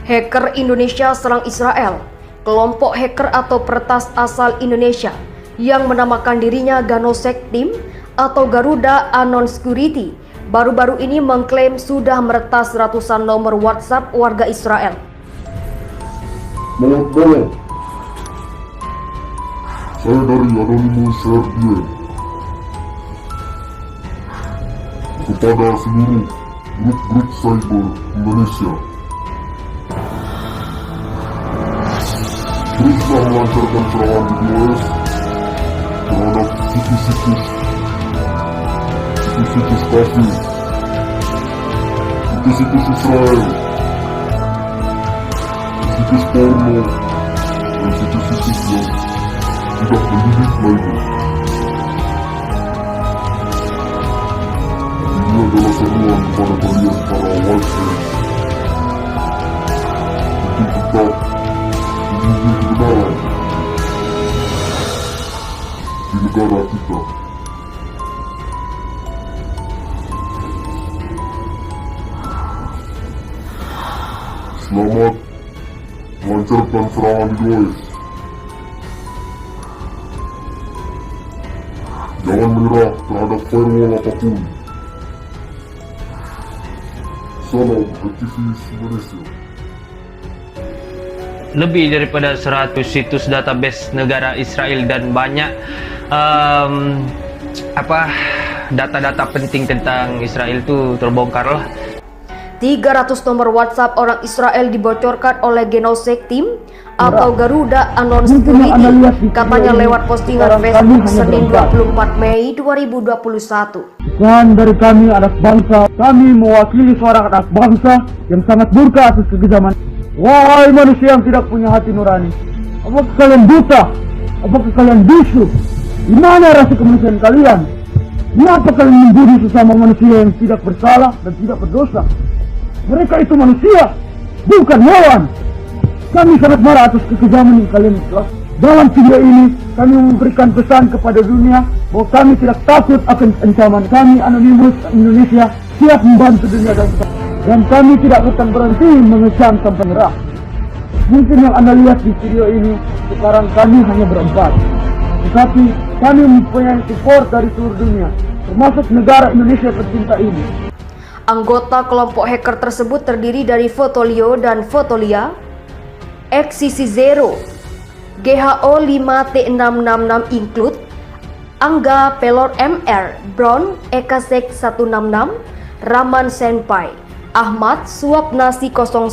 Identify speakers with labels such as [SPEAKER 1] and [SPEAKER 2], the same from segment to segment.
[SPEAKER 1] Hacker Indonesia serang Israel. Kelompok hacker atau peretas asal Indonesia yang menamakan dirinya Ganosek Team atau Garuda Anon Security baru-baru ini mengklaim sudah meretas ratusan nomor WhatsApp warga Israel.
[SPEAKER 2] Malam. Saya dari Anonymous Serbian. Kepada seluruh grup-grup cyber Indonesia, teruslah melancarkan serangan DDoS terhadap situs-situs kafir, situs-situs Israel, situs porno, dan situs-situs yang tidak mendidik lainnya. Ini adalah seruan kepada kalian para white hats untuk tetap menjunjung kebenaran di negara kita. Selamat melancarkan serangan DDoS. Jangan menyerah terhadap firewall apapun. Salam aktivis Indonesia.
[SPEAKER 3] Lebih daripada 100 situs database negara Israel dan banyak data-data penting tentang Israel itu terbongkar lah.
[SPEAKER 1] 300 nomor WhatsApp orang Israel dibocorkan oleh Ganosek Team atau Garuda Anon Security, katanya lewat postingan Facebook Senin 24 Mei 2021.
[SPEAKER 4] Pesan dari kami anak bangsa, kami mewakili suara anak bangsa yang sangat murka atas kekejaman. Wahai manusia yang tidak punya hati nurani, apakah kalian buta? Apakah kalian bisu? Di mana rasa kemanusiaan kalian? Mengapa kalian membunuh sesama manusia yang tidak bersalah dan tidak berdosa? Mereka itu manusia, bukan hewan. Kami sangat marah atas kekejaman yang kalian lakukan. Dalam video ini, kami memberikan pesan kepada dunia bahwa kami tidak takut akan ancaman. Kami Anonymous Indonesia siap membantu dunia dan kami tidak akan berhenti mengecam sampai menyerah. Mungkin yang Anda lihat di video ini, sekarang kami hanya berempat. Tetapi kami mempunyai support dari seluruh dunia, termasuk negara Indonesia tercinta ini.
[SPEAKER 1] Anggota kelompok hacker tersebut terdiri dari Fotolio dan Fotolia, XCC0, GHO 5T666 Include, Angga Pelor MR, Brown, Ekasek 166, Raman Senpai, Ahmad Suap Nasi 01,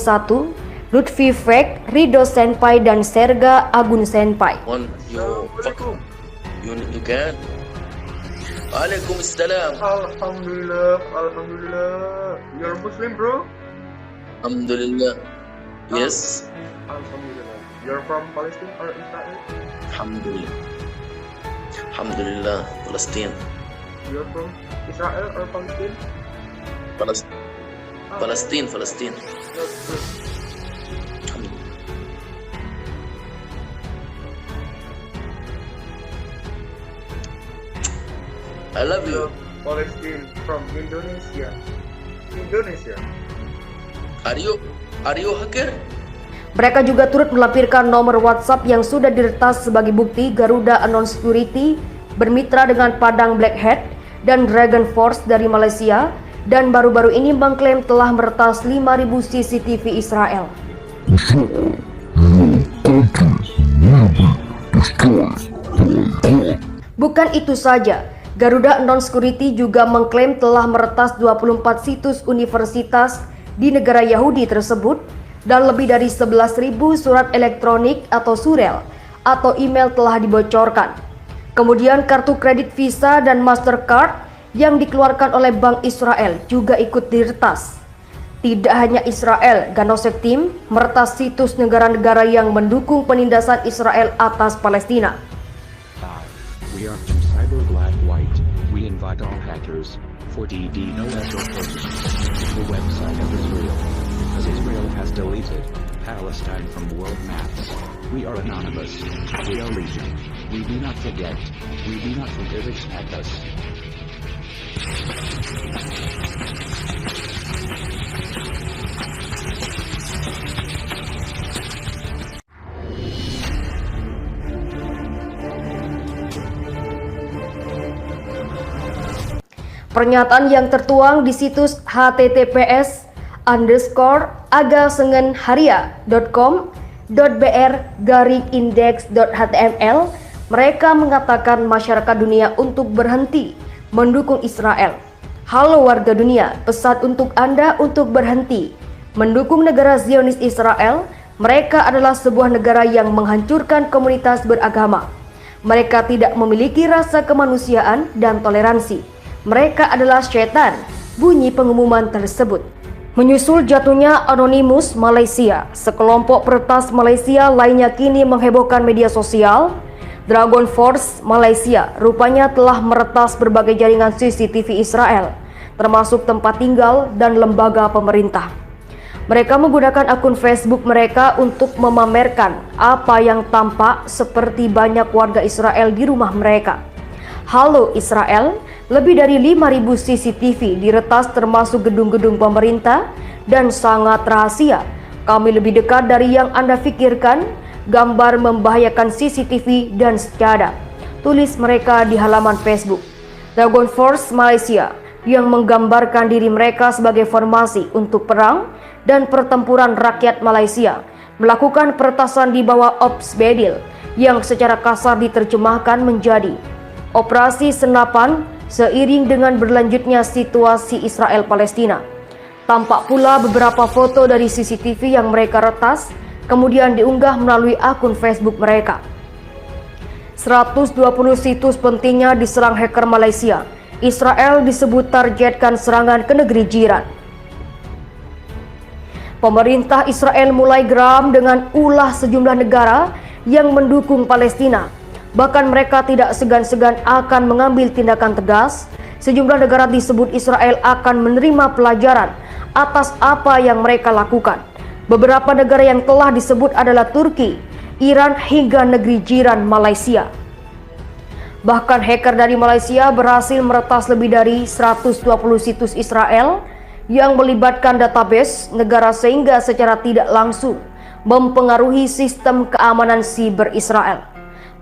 [SPEAKER 1] Lutfi Fek, Rido Senpai, dan Serga Agun Senpai.
[SPEAKER 5] You can. Waalaikumsalam.
[SPEAKER 6] Alhamdulillah. You're Muslim, bro?
[SPEAKER 5] Alhamdulillah. Yes.
[SPEAKER 6] Alhamdulillah. You're from Palestine or Israel?
[SPEAKER 5] Alhamdulillah. Palestine.
[SPEAKER 6] You're from Israel or Palestine?
[SPEAKER 5] Palestine.
[SPEAKER 6] That's good.
[SPEAKER 5] I love you.
[SPEAKER 6] Palestine from Indonesia.
[SPEAKER 5] Are you hacker?
[SPEAKER 1] Mereka juga turut melampirkan nomor WhatsApp yang sudah diretas sebagai bukti. Garuda Anon Security bermitra dengan Padang Black Hat dan Dragon Force dari Malaysia dan baru-baru ini mengklaim telah meretas 5.000 CCTV Israel. Bukan itu saja, Garuda Anon Security juga mengklaim telah meretas 24 situs universitas di negara Yahudi tersebut dan lebih dari 11.000 surat elektronik atau surel atau email telah dibocorkan. Kemudian kartu kredit Visa dan Mastercard yang dikeluarkan oleh Bank Israel juga ikut diretas. Tidak hanya Israel, Ganosek Team meretas situs negara-negara yang mendukung penindasan Israel atas Palestina.
[SPEAKER 7] We are from Cyber Black White. We invite all hackers for DDoS or the website of Israel, because Israel has deleted Palestine from world maps. We are anonymous. We are legion. We do not forget. We do not forgive. Attack us.
[SPEAKER 1] Pernyataan yang tertuang di situs https://agasengenharia.com.br/index.html, mereka mengatakan masyarakat dunia untuk berhenti mendukung Israel. Halo warga dunia, pesan untuk Anda untuk berhenti mendukung negara Zionis Israel. Mereka adalah sebuah negara yang menghancurkan komunitas beragama. Mereka tidak memiliki rasa kemanusiaan dan toleransi. Mereka adalah setan, bunyi pengumuman tersebut. Menyusul jatuhnya Anonymous Malaysia, sekelompok peretas Malaysia lainnya kini menghebohkan media sosial. Dragon Force Malaysia rupanya telah meretas berbagai jaringan CCTV Israel, termasuk tempat tinggal dan lembaga pemerintah. Mereka menggunakan akun Facebook mereka untuk memamerkan apa yang tampak seperti banyak warga Israel di rumah mereka. Halo Israel, lebih dari 5.000 CCTV diretas termasuk gedung-gedung pemerintah dan sangat rahasia. Kami lebih dekat dari yang Anda pikirkan. Gambar membahayakan CCTV dan sejadah, tulis mereka di halaman Facebook. Dragon Force Malaysia yang menggambarkan diri mereka sebagai formasi untuk perang dan pertempuran rakyat Malaysia melakukan peretasan di bawah Ops Bedil yang secara kasar diterjemahkan menjadi Operasi Senapan seiring dengan berlanjutnya situasi Israel-Palestina. Tampak pula beberapa foto dari CCTV yang mereka retas kemudian diunggah melalui akun Facebook mereka. 120 situs pentingnya diserang hacker Malaysia. Israel disebut targetkan serangan ke negeri jiran. Pemerintah Israel mulai geram dengan ulah sejumlah negara yang mendukung Palestina. Bahkan mereka tidak segan-segan akan mengambil tindakan tegas. Sejumlah negara disebut Israel akan menerima pelajaran atas apa yang mereka lakukan. Beberapa negara yang telah disebut adalah Turki, Iran hingga negeri jiran Malaysia. Bahkan hacker dari Malaysia berhasil meretas lebih dari 120 situs Israel yang melibatkan database negara sehingga secara tidak langsung mempengaruhi sistem keamanan siber Israel.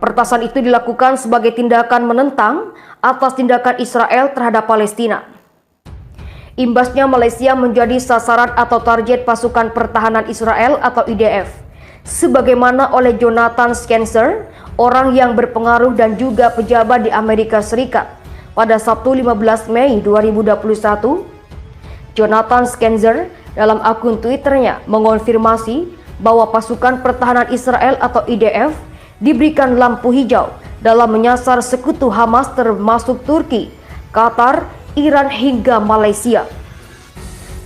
[SPEAKER 1] Peretasan itu dilakukan sebagai tindakan menentang atas tindakan Israel terhadap Palestina. Imbasnya Malaysia menjadi sasaran atau target pasukan pertahanan Israel atau IDF. Sebagaimana oleh Jonathan Skenser, orang yang berpengaruh dan juga pejabat di Amerika Serikat. Pada Sabtu 15 Mei 2021, Jonathan Skenser dalam akun Twitternya mengonfirmasi bahwa pasukan pertahanan Israel atau IDF diberikan lampu hijau dalam menyasar sekutu Hamas termasuk Turki, Qatar, Iran hingga Malaysia.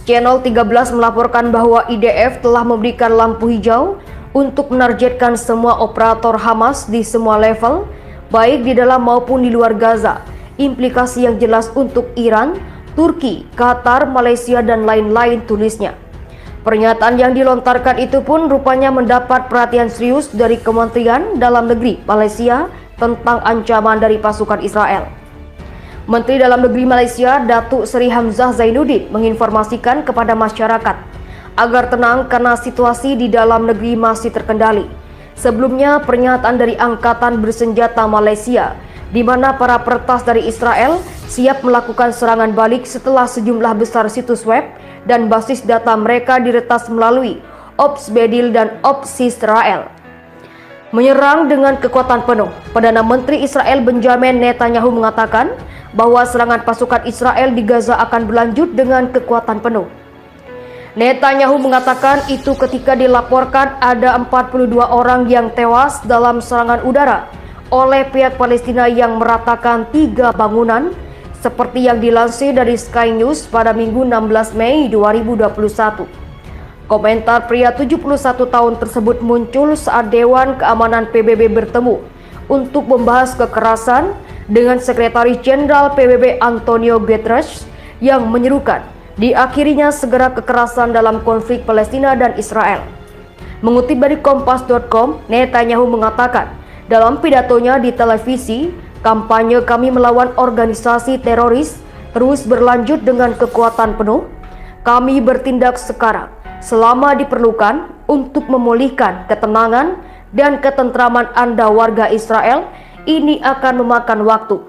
[SPEAKER 1] Channel 13 melaporkan bahwa IDF telah memberikan lampu hijau untuk menargetkan semua operator Hamas di semua level, baik di dalam maupun di luar Gaza. Implikasi yang jelas untuk Iran, Turki, Qatar, Malaysia, dan lain-lain, tulisnya. Pernyataan yang dilontarkan itu pun rupanya mendapat perhatian serius dari Kementerian Dalam Negeri Malaysia tentang ancaman dari pasukan Israel. Menteri Dalam Negeri Malaysia, Datuk Seri Hamzah Zainuddin, menginformasikan kepada masyarakat agar tenang karena situasi di dalam negeri masih terkendali. Sebelumnya, pernyataan dari Angkatan Bersenjata Malaysia, di mana para peretas dari Israel siap melakukan serangan balik setelah sejumlah besar situs web dan basis data mereka diretas melalui Ops Bedil dan Ops Israel. Menyerang dengan kekuatan penuh. Perdana Menteri Israel Benjamin Netanyahu mengatakan bahwa serangan pasukan Israel di Gaza akan berlanjut dengan kekuatan penuh. Netanyahu mengatakan itu ketika dilaporkan ada 42 orang yang tewas dalam serangan udara oleh pihak Palestina yang meratakan 3 bangunan, seperti yang dilansir dari Sky News pada Minggu 16 Mei 2021. Komentar pria 71 tahun tersebut muncul saat Dewan Keamanan PBB bertemu untuk membahas kekerasan dengan Sekretaris Jenderal PBB Antonio Guterres yang menyerukan diakhirinya segera kekerasan dalam konflik Palestina dan Israel. Mengutip dari Kompas.com, Netanyahu mengatakan dalam pidatonya di televisi, kampanye kami melawan organisasi teroris terus berlanjut dengan kekuatan penuh. Kami bertindak sekarang selama diperlukan untuk memulihkan ketenangan dan ketentraman Anda warga Israel. Ini akan memakan waktu.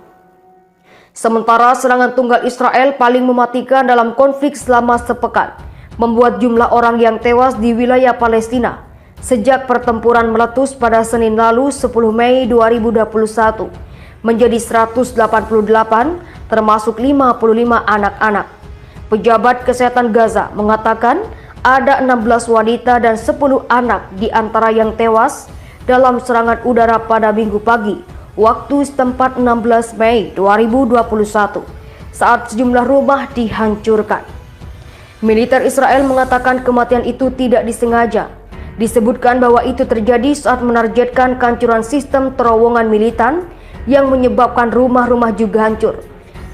[SPEAKER 1] Sementara serangan tunggal Israel paling mematikan dalam konflik selama sepekan, membuat jumlah orang yang tewas di wilayah Palestina sejak pertempuran meletus pada Senin lalu 10 Mei 2021 menjadi 188, termasuk 55 anak-anak. Pejabat kesehatan Gaza mengatakan ada 16 wanita dan 10 anak di antara yang tewas dalam serangan udara pada Minggu pagi waktu setempat 16 Mei 2021 saat sejumlah rumah dihancurkan. Militer Israel mengatakan kematian itu tidak disengaja. Disebutkan bahwa itu terjadi saat menargetkan kehancuran sistem terowongan militan yang menyebabkan rumah-rumah juga hancur.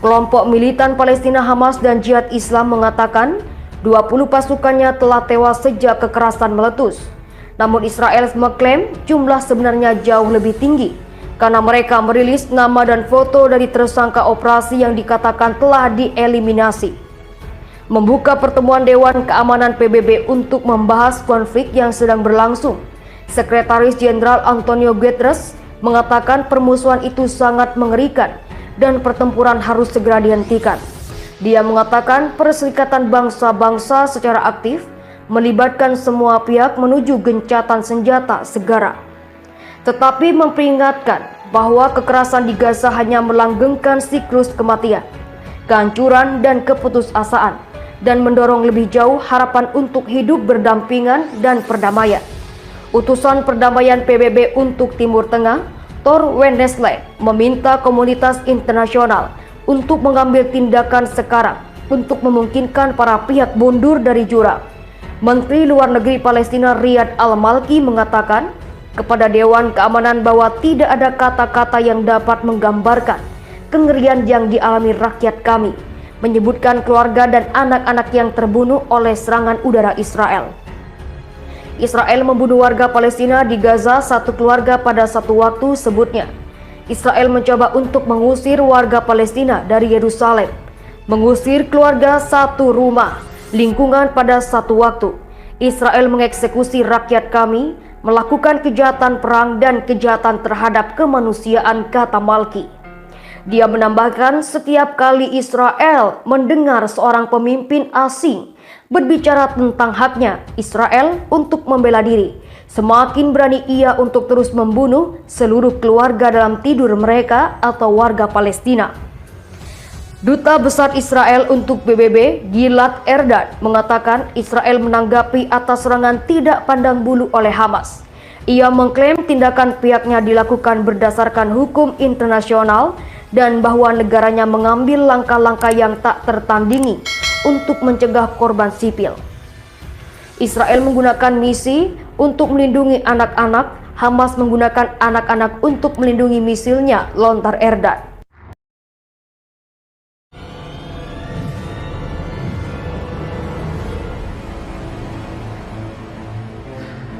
[SPEAKER 1] Kelompok militan Palestina Hamas dan Jihad Islam mengatakan 20 pasukannya telah tewas sejak kekerasan meletus. Namun Israel mengklaim jumlah sebenarnya jauh lebih tinggi karena mereka merilis nama dan foto dari tersangka operasi yang dikatakan telah dieliminasi. Membuka pertemuan Dewan Keamanan PBB untuk membahas konflik yang sedang berlangsung, Sekretaris Jenderal Antonio Guterres mengatakan permusuhan itu sangat mengerikan dan pertempuran harus segera dihentikan. Dia mengatakan Perserikatan Bangsa-Bangsa secara aktif melibatkan semua pihak menuju gencatan senjata segera. Tetapi memperingatkan bahwa kekerasan di Gaza hanya melanggengkan siklus kematian, kehancuran dan keputusasaan, dan mendorong lebih jauh harapan untuk hidup berdampingan dan perdamaian. Utusan Perdamaian PBB untuk Timur Tengah, Tor Wennesland, meminta komunitas internasional untuk mengambil tindakan sekarang untuk memungkinkan para pihak mundur dari jurang. Menteri Luar Negeri Palestina Riyad Al-Malki mengatakan kepada Dewan Keamanan bahwa tidak ada kata-kata yang dapat menggambarkan kengerian yang dialami rakyat kami, menyebutkan keluarga dan anak-anak yang terbunuh oleh serangan udara Israel. Israel membunuh warga Palestina di Gaza satu keluarga pada satu waktu, sebutnya. Israel mencoba untuk mengusir warga Palestina dari Yerusalem, mengusir keluarga satu rumah, lingkungan pada satu waktu. Israel mengeksekusi rakyat kami, melakukan kejahatan perang dan kejahatan terhadap kemanusiaan, kata Malki. Dia menambahkan setiap kali Israel mendengar seorang pemimpin asing berbicara tentang haknya Israel untuk membela diri, semakin berani ia untuk terus membunuh seluruh keluarga dalam tidur mereka atau warga Palestina. Duta Besar Israel untuk PBB, Gilad Erdan, mengatakan Israel menanggapi atas serangan tidak pandang bulu oleh Hamas. Ia mengklaim tindakan pihaknya dilakukan berdasarkan hukum internasional dan bahwa negaranya mengambil langkah-langkah yang tak tertandingi untuk mencegah korban sipil. Israel menggunakan misi untuk melindungi anak-anak, Hamas menggunakan anak-anak untuk melindungi misilnya, lontar Erdan.